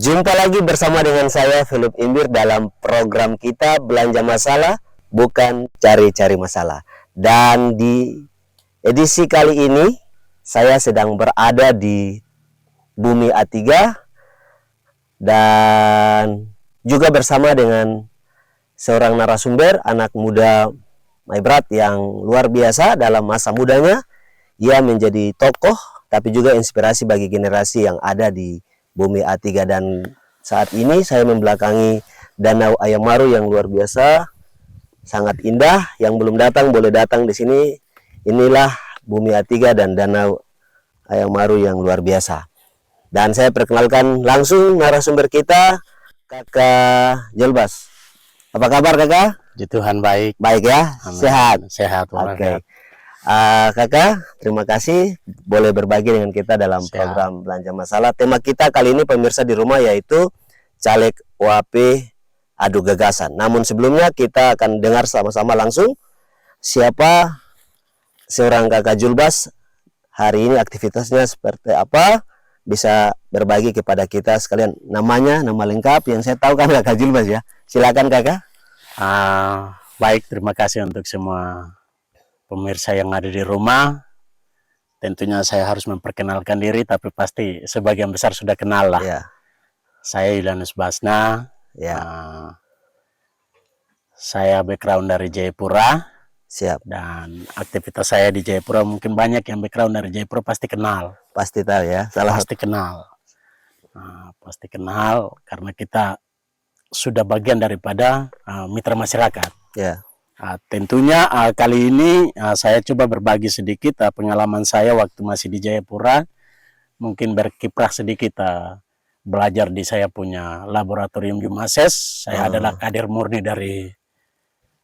Jumpa lagi bersama dengan saya Philip Imbir dalam program kita Belanja Masalah Bukan Cari-Cari Masalah. Dan di edisi kali ini saya sedang berada di Bumi A3 dan juga bersama dengan seorang narasumber, anak muda Maibrat yang luar biasa dalam masa mudanya. Ia menjadi tokoh tapi juga inspirasi bagi generasi yang ada di Bumi A3, dan saat ini saya membelakangi Danau Ayamaru yang luar biasa, sangat indah. Yang belum datang boleh datang di sini. Inilah Bumi A3 dan Danau Ayamaru yang luar biasa. Dan saya perkenalkan langsung narasumber kita, Kakak Julbas. Apa kabar Kakak? Puji Tuhan baik. Baik ya? Amin. Sehat? Sehat. Oke. Kakak, terima kasih boleh berbagi dengan kita dalam program Belanja Masalah. Tema kita kali ini pemirsa di rumah yaitu Caleg UAP Adu Gagasan. Namun sebelumnya kita akan dengar sama-sama langsung siapa seorang Kakak Julbas, hari ini aktivitasnya seperti apa, bisa berbagi kepada kita sekalian namanya, nama lengkap yang saya tahu kan Kakak Julbas ya. Silakan Kakak. Baik, terima kasih untuk semua pemirsa yang ada di rumah. Tentunya saya harus memperkenalkan diri, tapi pasti sebagian besar sudah kenal lah. Ya. Saya Yulianus Basna. Ya. Saya background dari Jayapura. Siap. Dan aktivitas saya di Jayapura, mungkin banyak yang background dari Jayapura pasti kenal. Pasti tahu ya. Pasti kenal. Pasti kenal karena kita sudah bagian daripada mitra masyarakat. Ya. Tentunya kali ini saya coba berbagi sedikit pengalaman saya waktu masih di Jayapura, mungkin berkiprah sedikit belajar di saya punya laboratorium Yumases. Saya adalah kader murni dari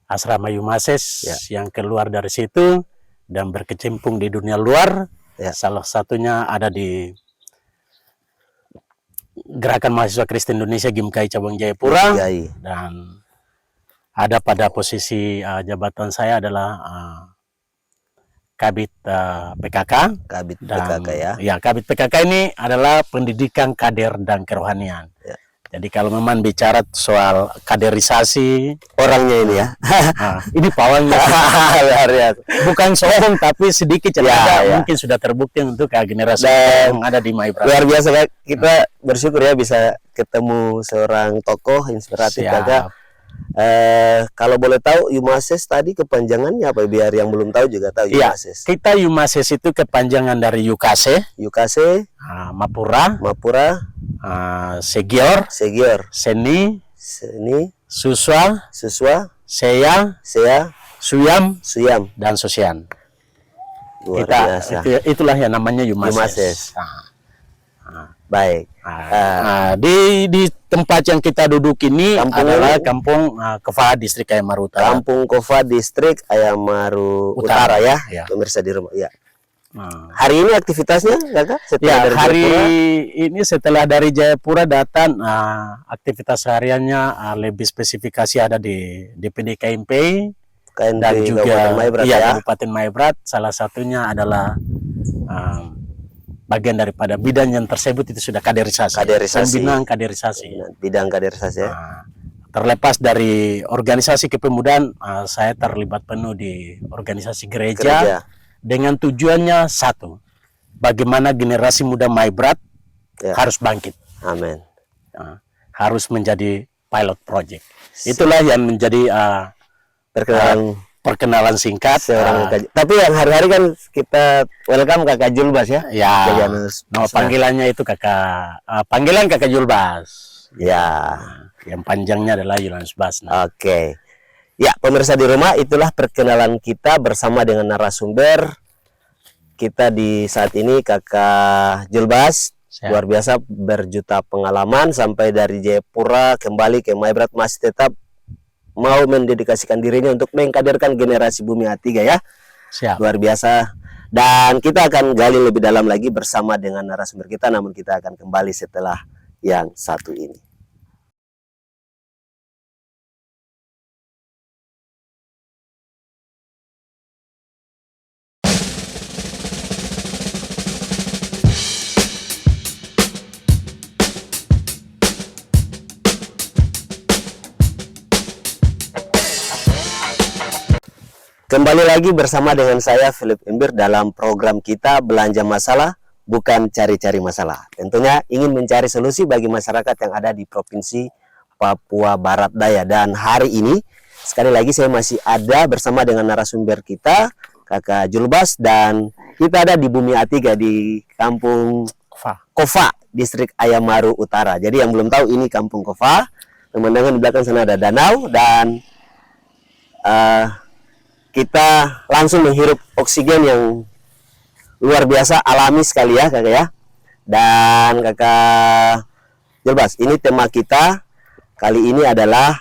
asrama Yumases yang keluar dari situ dan berkecimpung di dunia luar. Salah satunya ada di Gerakan Mahasiswa Kristen Indonesia GIMKAI Cabang Jayapura, dan ada pada posisi jabatan saya adalah Kabid PKK. Kabid dan, PKK ya. Ya, Kabid PKK ini adalah pendidikan kader dan kerohanian. Ya. Jadi kalau memang bicara soal kaderisasi orangnya ini ya. Ini pawangnya. Bukan sombong tapi sedikit mungkin sudah terbukti untuk generasi yang ada di Maibrat. Luar biasa Kak. Kita bersyukur ya bisa ketemu seorang tokoh inspiratif Kakak. Kalau boleh tahu Yumases tadi kepanjangannya apa, biar yang belum tahu juga tahu Yumases. Kita Yumases itu kepanjangan dari Yukase, Mapura, Segior, Seni, Suswa, Seya, Suyam, dan Sosian. Itulah yang namanya Yumases. Baik. Di tempat yang kita duduk ini adalah Kampung Kova Distrik Ayamaru Utara. Kampung Kova Distrik Ayamaru Utara ya, pemirsa di rumah. Ya. Hari ini aktivitasnya, Kakak? Setelah dari Jayapura datang, aktivitas hariannya lebih spesifikasi ada di DPD KMP dan juga Kabupaten Maibrat. Salah satunya adalah bagian daripada bidang yang tersebut itu sudah kaderisasi. Bidang kaderisasi ya. Terlepas dari organisasi kepemudaan, saya terlibat penuh di organisasi gereja. Dengan tujuannya satu, bagaimana generasi muda Maibrat harus bangkit. Amin. Harus menjadi pilot project. Itulah yang menjadi perkenalan singkat. Tapi yang hari-hari kan kita welcome Kakak Julbas ya. Ya. Panggilannya itu panggilan Kakak Julbas. Ya. Yang panjangnya adalah Yulianus Basna. Oke. Ya, pemirsa di rumah, itulah perkenalan kita bersama dengan narasumber kita di saat ini, Kakak Julbas. Luar biasa, berjuta pengalaman sampai dari Jayapura kembali ke Maibrat, masih tetap mau mendedikasikan dirinya untuk mengkaderkan generasi Bumi A3 ya. Siap. Luar biasa. Dan kita akan gali lebih dalam lagi bersama dengan narasumber kita, namun kita akan kembali setelah yang satu ini. Kembali lagi bersama dengan saya Philip Imbir dalam program kita Belanja Masalah Bukan Cari-Cari Masalah. Tentunya ingin mencari solusi bagi masyarakat yang ada di Provinsi Papua Barat Daya. Dan hari ini sekali lagi saya masih ada bersama dengan narasumber kita, Kakak Julbas, dan kita ada di Bumi A3 di Kampung Kofa, Distrik Ayamaru Utara. Jadi yang belum tahu ini Kampung Kofa, teman-teman di belakang sana ada danau dan kita langsung menghirup oksigen yang luar biasa, alami sekali ya kakak ya. Dan kakak Julbas, ini tema kita kali ini adalah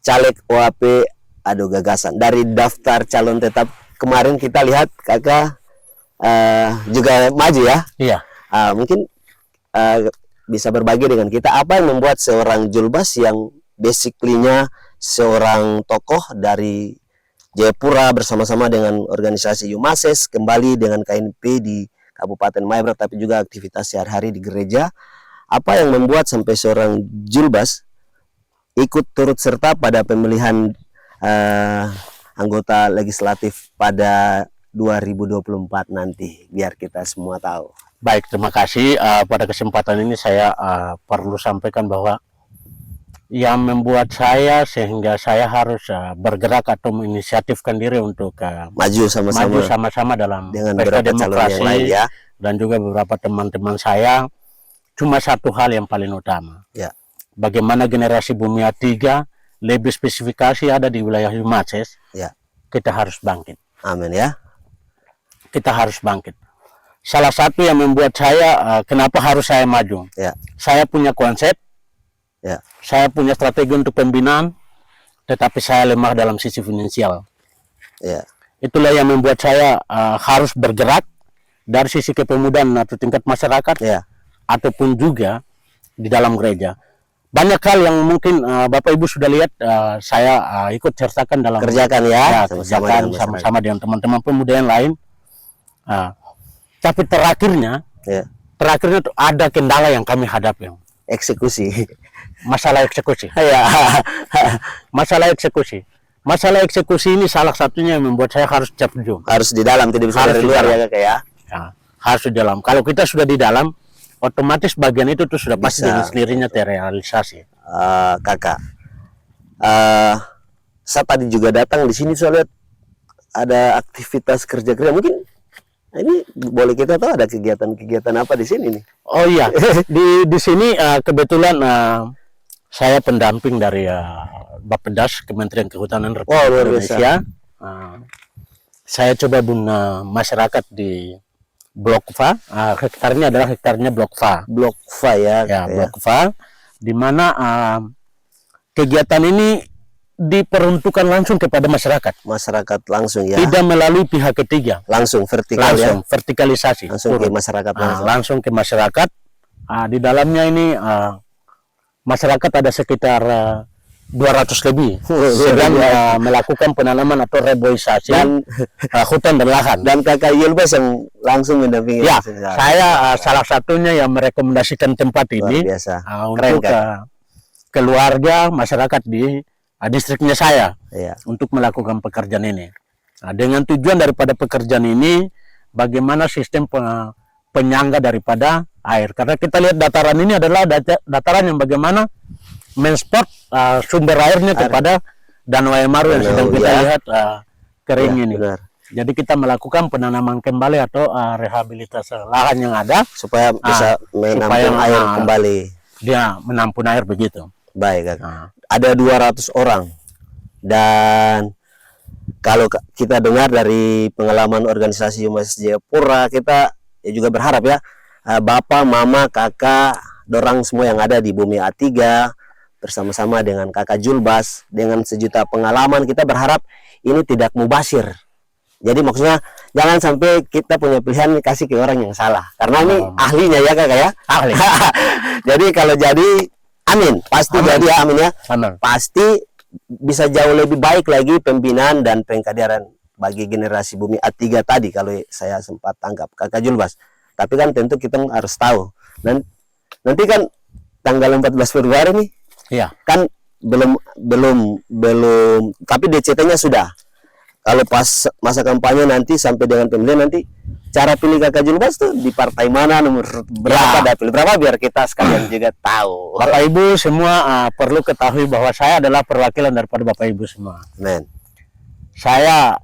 caleg OAP Adu Gagasan. Dari daftar calon tetap kemarin kita lihat kakak juga maju ya. Iya. Mungkin bisa berbagi dengan kita apa yang membuat seorang Julbas yang basically-nya seorang tokoh dari Jayapura bersama-sama dengan organisasi Yumases, kembali dengan KNP di Kabupaten Maibrat, tapi juga aktivitas sehari-hari di gereja. Apa yang membuat sampai seorang Julbas ikut turut serta pada pemilihan anggota legislatif pada 2024 nanti, biar kita semua tahu. Baik, terima kasih. Pada kesempatan ini saya perlu sampaikan bahwa yang membuat saya sehingga saya harus bergerak atau menginisiatifkan diri untuk maju sama-sama dalam dengan pesta beberapa calon demokrasi yang lain ya. Dan juga beberapa teman-teman saya, cuma satu hal yang paling utama. Ya. Bagaimana generasi Bumi A3 lebih spesifikasi ada di wilayah Yumases, Ya. kita harus bangkit. Amin ya. Kita harus bangkit. Salah satu yang membuat saya kenapa harus saya maju. Ya. Saya punya konsep. Ya. Saya punya strategi untuk pembinaan, tetapi saya lemah dalam sisi finansial. Ya. Itulah yang membuat saya harus bergerak dari sisi kepemudaan atau tingkat masyarakat, Ya. ataupun juga di dalam gereja. Banyak hal yang mungkin Bapak Ibu sudah lihat saya ikut sertakan dalam Kerjakan ya, sama-sama dengan teman-teman pemuda yang lain. Tapi terakhirnya tuh ada kendala yang kami hadapi. Eksekusi. Masalah eksekusi. Ya. Masalah eksekusi ini salah satunya yang membuat saya harus terjun. Harus di dalam, tidak bisa dari luar ya kakak ya. Harus di dalam. Kalau kita sudah di dalam, otomatis bagian itu tuh sudah pasti dengan sendirinya terrealisasi. Kakak, saya tadi juga datang di sini, saya lihat ada aktivitas kerja. Mungkin ini boleh kita tahu ada kegiatan apa di sini nih? Oh iya, di sini kebetulan saya pendamping dari Bappedas, Kementerian Kehutanan Republik Indonesia. Saya coba bina masyarakat di Blok Fa. Hektarnya adalah hektarnya Blok Fa. Blok Fa ya. Blok Fa, di mana kegiatan ini diperuntukkan langsung kepada masyarakat. Masyarakat langsung ya. Tidak melalui pihak ketiga. Langsung vertikal langsung, ya. Vertikalisasi. Langsung ke masyarakat. Langsung ke masyarakat. Di dalamnya ini masyarakat ada sekitar 200 lebih sedang melakukan penanaman atau reboisasi dan hutan dan lahan. Dan kakak Julbas yang langsung mendampingi. Ya, saya salah satunya yang merekomendasikan tempat ini untuk keluarga masyarakat di distriknya saya untuk melakukan pekerjaan ini. Dengan tujuan daripada pekerjaan ini, bagaimana sistem penyangga daripada air. Karena kita lihat dataran ini adalah dataran yang bagaimana menspot sumber airnya kepada Danau Ayamaru yang sedang kita lihat kering ini. Benar. Jadi kita melakukan penanaman kembali atau rehabilitasi lahan yang ada supaya bisa menampung air kembali. Dia menampung air begitu. Baik, ada 200 orang, dan kalau kita dengar dari pengalaman organisasi Yumases Jayapura, kita juga berharap ya, Bapak, Mama, Kakak, dorang semua yang ada di Bumi A3 bersama-sama dengan Kakak Julbas dengan sejuta pengalaman, kita berharap ini tidak mubasir. Jadi maksudnya jangan sampai kita punya pilihan kasih ke orang yang salah, karena ini ahlinya ya kakak ya. Ahli. Jadi kalau jadi amin, pasti jadi amin ya. Amin. Pasti bisa jauh lebih baik lagi pembinaan dan pengkaderan bagi generasi Bumi A3 tadi, kalau saya sempat tangkap Kakak Julbas. Tapi kan tentu kita harus tahu. Dan nanti kan tanggal 14 Februari nih. Iya. Kan belum tapi DCT-nya sudah. kalau pas masa kampanye nanti sampai dengan pemilihan nanti, cara pilih Kakak Julbas tuh di partai mana, nomor berapa, dapil berapa, biar kita sekalian juga tahu. Bapak Ibu semua perlu ketahui bahwa saya adalah perwakilan daripada Bapak Ibu semua. Amen. Saya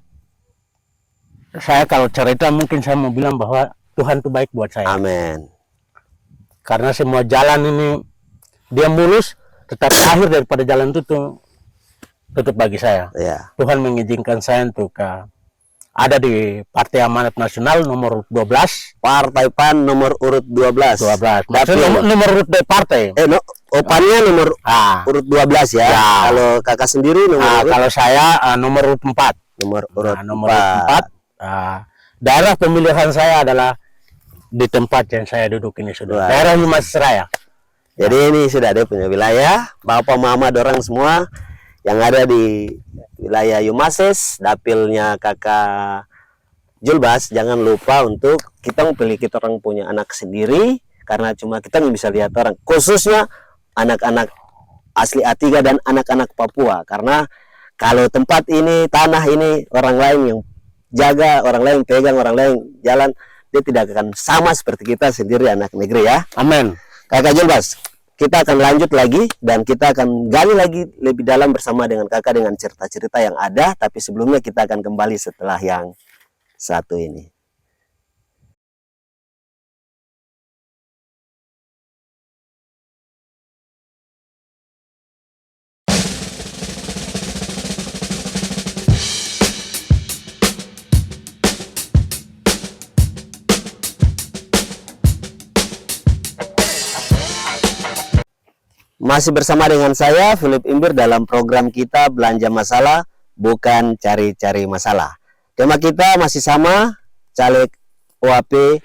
kalau cerita mungkin saya mau bilang bahwa Tuhan itu baik buat saya. Amin. Karena semua jalan ini dia mulus, tetapi akhir daripada jalan itu tuh tutup bagi saya. Ya. Tuhan mengizinkan saya untuk ada di Partai Amanat Nasional nomor 12. Partai PAN nomor urut 12. 12. Maksudnya nomor urut dari partai. PAN-nya nomor urut 12 ya. Kalau Kakak sendiri nomor kalau saya nomor urut 4. Nomor urut nomor urut 4. Daerah pemilihan saya adalah di tempat yang saya duduk ini sudah. Daerah Yumas Raya. Jadi ini sudah ada punya wilayah, bapak mama dorang semua yang ada di wilayah Yumases, dapilnya Kakak Julbas. Jangan lupa untuk kita pilih, kita orang punya anak sendiri, karena cuma kita bisa lihat orang, khususnya anak-anak asli A3 dan anak-anak Papua. Karena kalau tempat ini, tanah ini, orang lain yang jaga, orang lain pegang, orang lain jalan, dia tidak akan sama seperti kita sendiri anak negeri ya. Amin. Kakak Julbas, kita akan lanjut lagi dan kita akan gali lagi lebih dalam bersama dengan Kakak dengan cerita-cerita yang ada. Tapi sebelumnya kita akan kembali setelah yang satu ini. Masih bersama dengan saya, Philip Imbir, dalam program kita Belanja Masalah, Bukan Cari-Cari Masalah. Tema kita masih sama, caleg OAP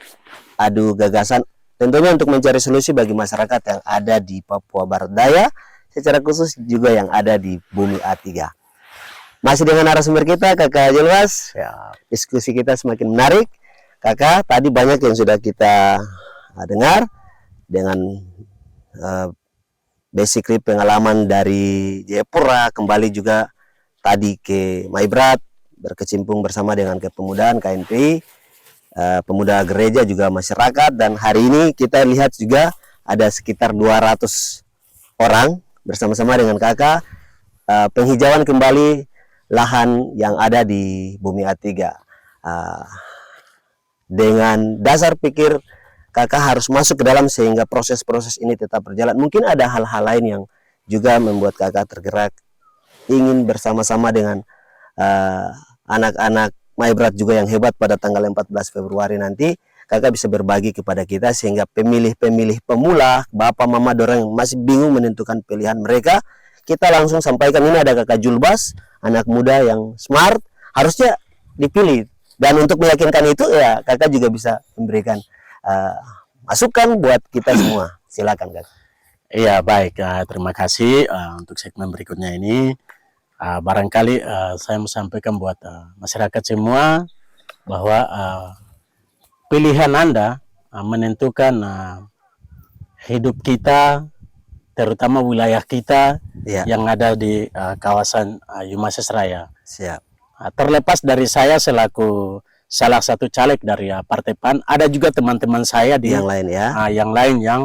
adu gagasan, tentunya untuk mencari solusi bagi masyarakat yang ada di Papua Barat Daya, secara khusus juga yang ada di Bumi A3. Masih dengan narasumber kita, Kakak Julbas. Ya, diskusi kita semakin menarik. Kakak, tadi banyak yang sudah kita dengar dengan basically pengalaman dari Jayapura, kembali juga tadi ke Maibrat, berkecimpung bersama dengan kepemudaan KNPI, pemuda gereja juga masyarakat, dan hari ini kita lihat juga ada sekitar 200 orang bersama-sama dengan Kakak penghijauan kembali lahan yang ada di Bumi A3. Dengan dasar pikir Kakak harus masuk ke dalam sehingga proses-proses ini tetap berjalan. Mungkin ada hal-hal lain yang juga membuat Kakak tergerak ingin bersama-sama dengan anak-anak Maibrat juga yang hebat pada tanggal 14 Februari nanti. Kakak bisa berbagi kepada kita sehingga pemilih-pemilih pemula, bapak mama dorang yang masih bingung menentukan pilihan mereka, kita langsung sampaikan ini ada Kakak Julbas, anak muda yang smart, harusnya dipilih. Dan untuk meyakinkan itu ya Kakak juga bisa memberikan masukan buat kita semua. Silakan Kak. Iya, baik, terima kasih untuk segmen berikutnya ini. Barangkali saya mau sampaikan buat masyarakat semua bahwa pilihan Anda menentukan hidup kita, terutama wilayah kita yang ada di kawasan Yumases Raya. Siap. Terlepas dari saya selaku salah satu caleg dari Partai PAN, ada juga teman-teman saya di yang lain ya. Yang lain yang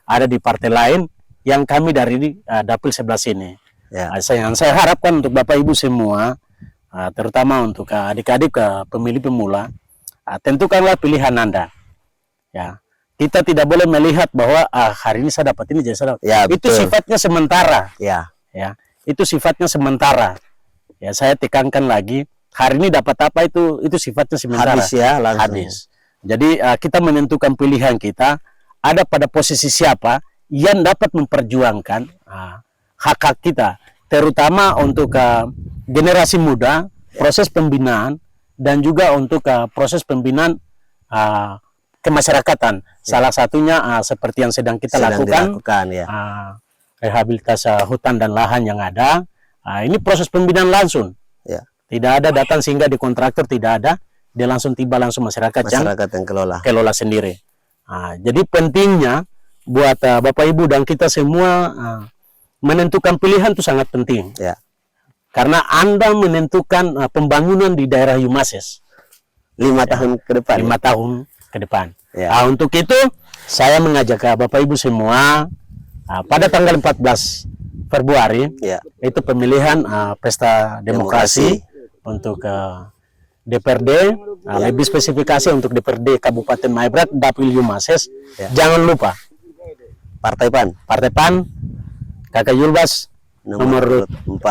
ada di partai lain, yang kami dari dapil 11 ini. Ya. Saya harapkan untuk Bapak Ibu semua, terutama untuk adik-adik pemilih pemula, tentukanlah pilihan Anda. Ya, kita tidak boleh melihat bahwa hari ini saya dapat ini, jadi saya dapat. Ya, itu sifatnya sementara. Ya, itu sifatnya sementara. Ya, saya tekankan lagi. Hari ini dapat apa itu sifatnya sementara. Habis ya, langsung. Habis. Jadi kita menentukan pilihan kita ada pada posisi siapa yang dapat memperjuangkan hak-hak kita, terutama untuk generasi muda, proses pembinaan, dan juga untuk proses pembinaan kemasyarakatan. Salah satunya seperti yang sedang kita lakukan ya. Rehabilitasi hutan dan lahan yang ada. Ini proses pembinaan langsung. Ya. Tidak ada datang sehingga di kontraktor, tidak ada, dia langsung tiba langsung masyarakat yang kelola sendiri. Jadi pentingnya buat Bapak Ibu dan kita semua menentukan pilihan itu sangat penting. Ya. karena Anda menentukan pembangunan di daerah Yumases 5 tahun ke depan. 5 tahun ke depan. Ya. Untuk itu saya mengajak Bapak Ibu semua pada tanggal 14 Februari Ya. itu pemilihan pesta demokrasi untuk DPRD, lebih spesifikasi untuk DPRD Kabupaten Maibrat Dapil Yumases. Ya. Jangan lupa Partai PAN Partai PAN Kakak Julbas nomor 4.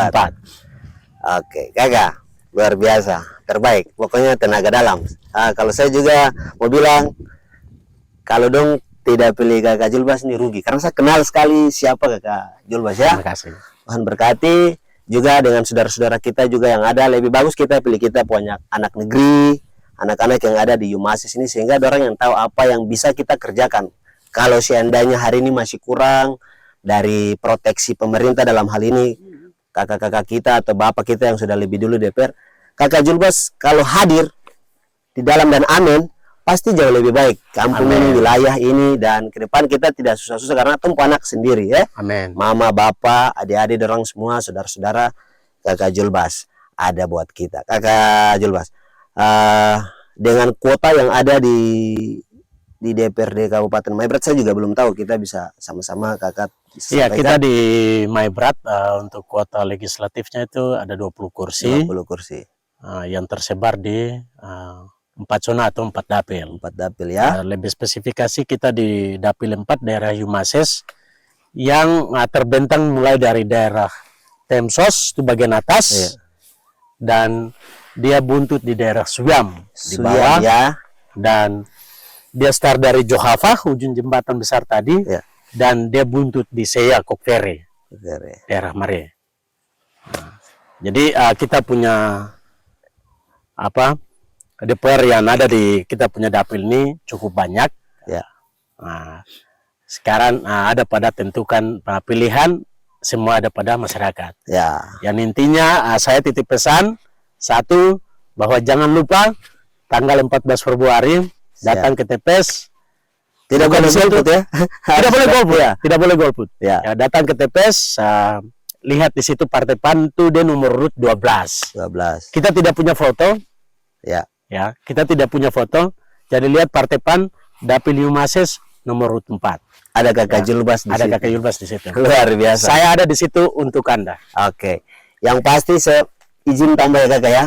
Oke, Kakak luar biasa, terbaik, pokoknya tenaga dalam. Kalau saya juga mau bilang, kalau dong tidak pilih Kakak Julbas ini rugi, karena saya kenal sekali siapa Kakak Julbas ya. Terima kasih. Tuhan berkati. Juga dengan saudara-saudara kita juga yang ada, lebih bagus kita pilih kita punya anak negeri, anak-anak yang ada di Yumases ini, sehingga orang yang tahu apa yang bisa kita kerjakan. Kalau seandainya hari ini masih kurang dari proteksi pemerintah dalam hal ini, kakak-kakak kita atau bapak kita yang sudah lebih dulu DPR, Kakak Julbas kalau hadir di dalam dan amin, pasti jauh lebih baik kampung ini, wilayah ini, dan ke depan kita tidak susah-susah karena tumpu anak sendiri ya. Amin. Mama, bapak, adik-adik, orang semua, saudara-saudara, Kakak Julbas ada buat kita. Kakak Julbas, dengan kuota yang ada di DPRD Kabupaten Maibrat, saya juga belum tahu, kita bisa sama-sama Kakak. Iya, kita di Maibrat untuk kuota legislatifnya itu ada 20 kursi. 20 kursi. Yang tersebar di 4 zona atau 4 dapil. 4 dapil ya. Lebih spesifikasi kita di dapil 4 daerah Yumases yang terbentang mulai dari daerah Temsos itu bagian atas, Iya. dan dia buntut di daerah Suyam di Suyam, bawah ya. Dan dia start dari Johava ujung jembatan besar tadi, Iya. dan dia buntut di Seya Kokvere Oke. daerah Mare. Jadi kita punya DPR yang ada di kita punya dapil ini cukup banyak. Ya. Sekarang ada pada tentukan pilihan, semua ada pada masyarakat. Ya. Yang intinya saya titip pesan satu, bahwa jangan lupa tanggal 14 Februari datang ke TPS. Tidak boleh golput ya. Tidak boleh golput ya. Tidak boleh golput. Ya. Datang ke TPS, lihat di situ Partai PAN itu dia nomor urut 12. 12. Kita tidak punya foto. Ya. Ya, kita tidak punya foto. Jadi lihat Partai PAN Dapil Yumases nomor urut 4. Ada Kakak Julbas di Ada situ. Kakak Julbas di situ. Luar biasa. Saya ada di situ untuk Anda. Oke. Yang pasti saya izin tambah ya Kakak ya.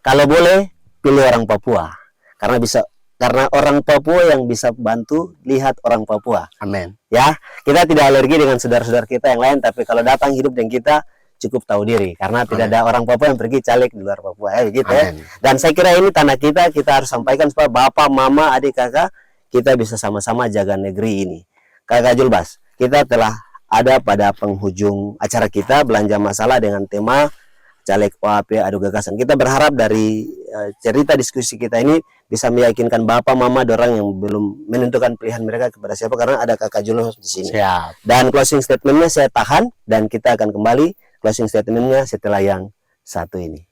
Kalau boleh pilih orang Papua. Karena orang Papua yang bisa bantu lihat orang Papua. Amin. Ya, kita tidak alergi dengan saudara-saudara kita yang lain, tapi kalau datang hidup dengan kita cukup tahu diri, karena tidak ada orang Papua yang pergi caleg di luar Papua ya, gitu ya. Dan saya kira ini tanah kita harus sampaikan supaya bapak, mama, adik, kakak kita bisa sama-sama jaga negeri ini. Kakak Julbas, kita telah ada pada penghujung acara kita belanja masalah dengan tema caleg OAP adu gagasan. Kita berharap dari cerita diskusi kita ini bisa meyakinkan bapak, mama, orang yang belum menentukan pilihan mereka kepada siapa, karena ada Kakak Julbas di sini. Siap. Dan closing statementnya saya tahan, dan kita akan kembali closing statementnya setelah yang satu ini.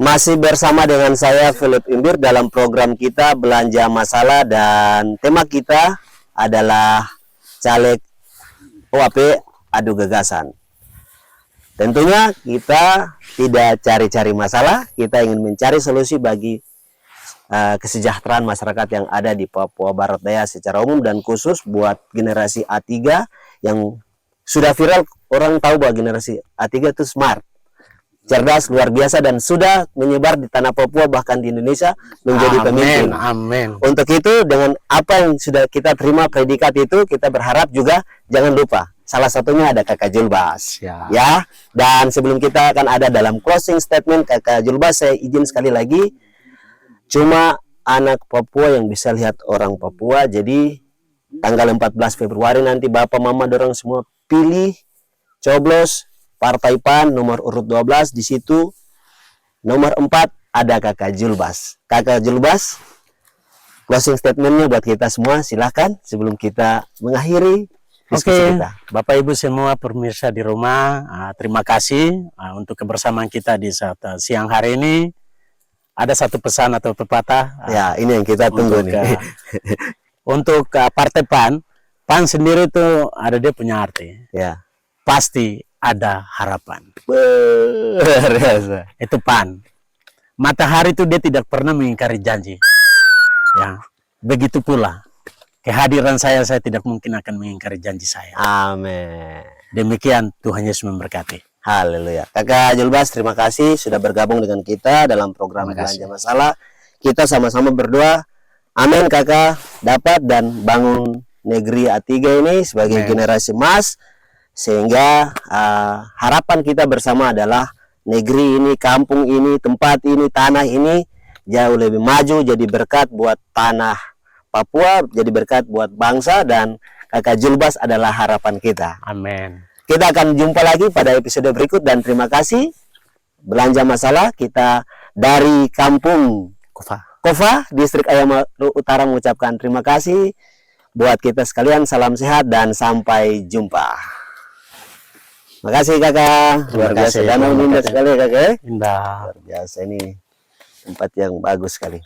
Masih bersama dengan saya Philip Imbir dalam program kita Belanja Masalah, dan tema kita adalah caleg OAP adu gagasan. Tentunya kita tidak cari-cari masalah, kita ingin mencari solusi bagi kesejahteraan masyarakat yang ada di Papua Barat Daya secara umum, dan khusus buat generasi A3 yang sudah viral. Orang tahu bahwa generasi A3 itu smart, cerdas, luar biasa, dan sudah menyebar di tanah Papua bahkan di Indonesia menjadi pemimpin. Amin. Untuk itu, dengan apa yang sudah kita terima predikat itu, kita berharap juga jangan lupa salah satunya ada Kakak Julbas. Ya. Dan sebelum kita akan ada dalam closing statement Kakak Julbas, saya izin sekali lagi, cuma anak Papua yang bisa lihat orang Papua. Jadi tanggal 14 Februari nanti bapak, mama, dorong semua pilih, coblos Partai PAN nomor urut 12. Di situ nomor 4 ada Kakak Julbas. Kakak Julbas, closing statementnya buat kita semua, silahkan sebelum kita mengakhiri diskusi Oke, kita. Bapak Ibu semua pemirsa di rumah, terima kasih untuk kebersamaan kita di saat siang hari ini. Ada satu pesan atau pepatah Ya, ini yang kita tunggu untuk nih. untuk Partai PAN. PAN sendiri itu ada dia punya arti. Ya. Pasti ada harapan. Luar biasa. Itu PAN. Matahari itu dia tidak pernah mengingkari janji. Ya, begitu pula kehadiran saya tidak mungkin akan mengingkari janji saya. Amin. Demikian Tuhan Yesus memberkati. Haleluya. Kakak Julbas, terima kasih sudah bergabung dengan kita dalam program Terima kasih. Belanja Masalah. Kita sama-sama berdoa. Amin kakak, dapat dan bangun negeri A3 ini sebagai Amin. generasi emas. Sehingga harapan kita bersama adalah negeri ini, kampung ini, tempat ini, tanah ini jauh lebih maju, jadi berkat buat tanah Papua, jadi berkat buat bangsa, dan kakak Julbas adalah harapan kita. Amin. Kita akan jumpa lagi pada episode berikut, dan terima kasih. Belanja Masalah kita dari kampung Kova, distrik Ayamaru Utara mengucapkan terima kasih buat kita sekalian. Salam sehat dan sampai jumpa. Makasih kakak. Luar biasa. Danau indah sekali kakak. Indah. Luar biasa, ini tempat yang bagus sekali.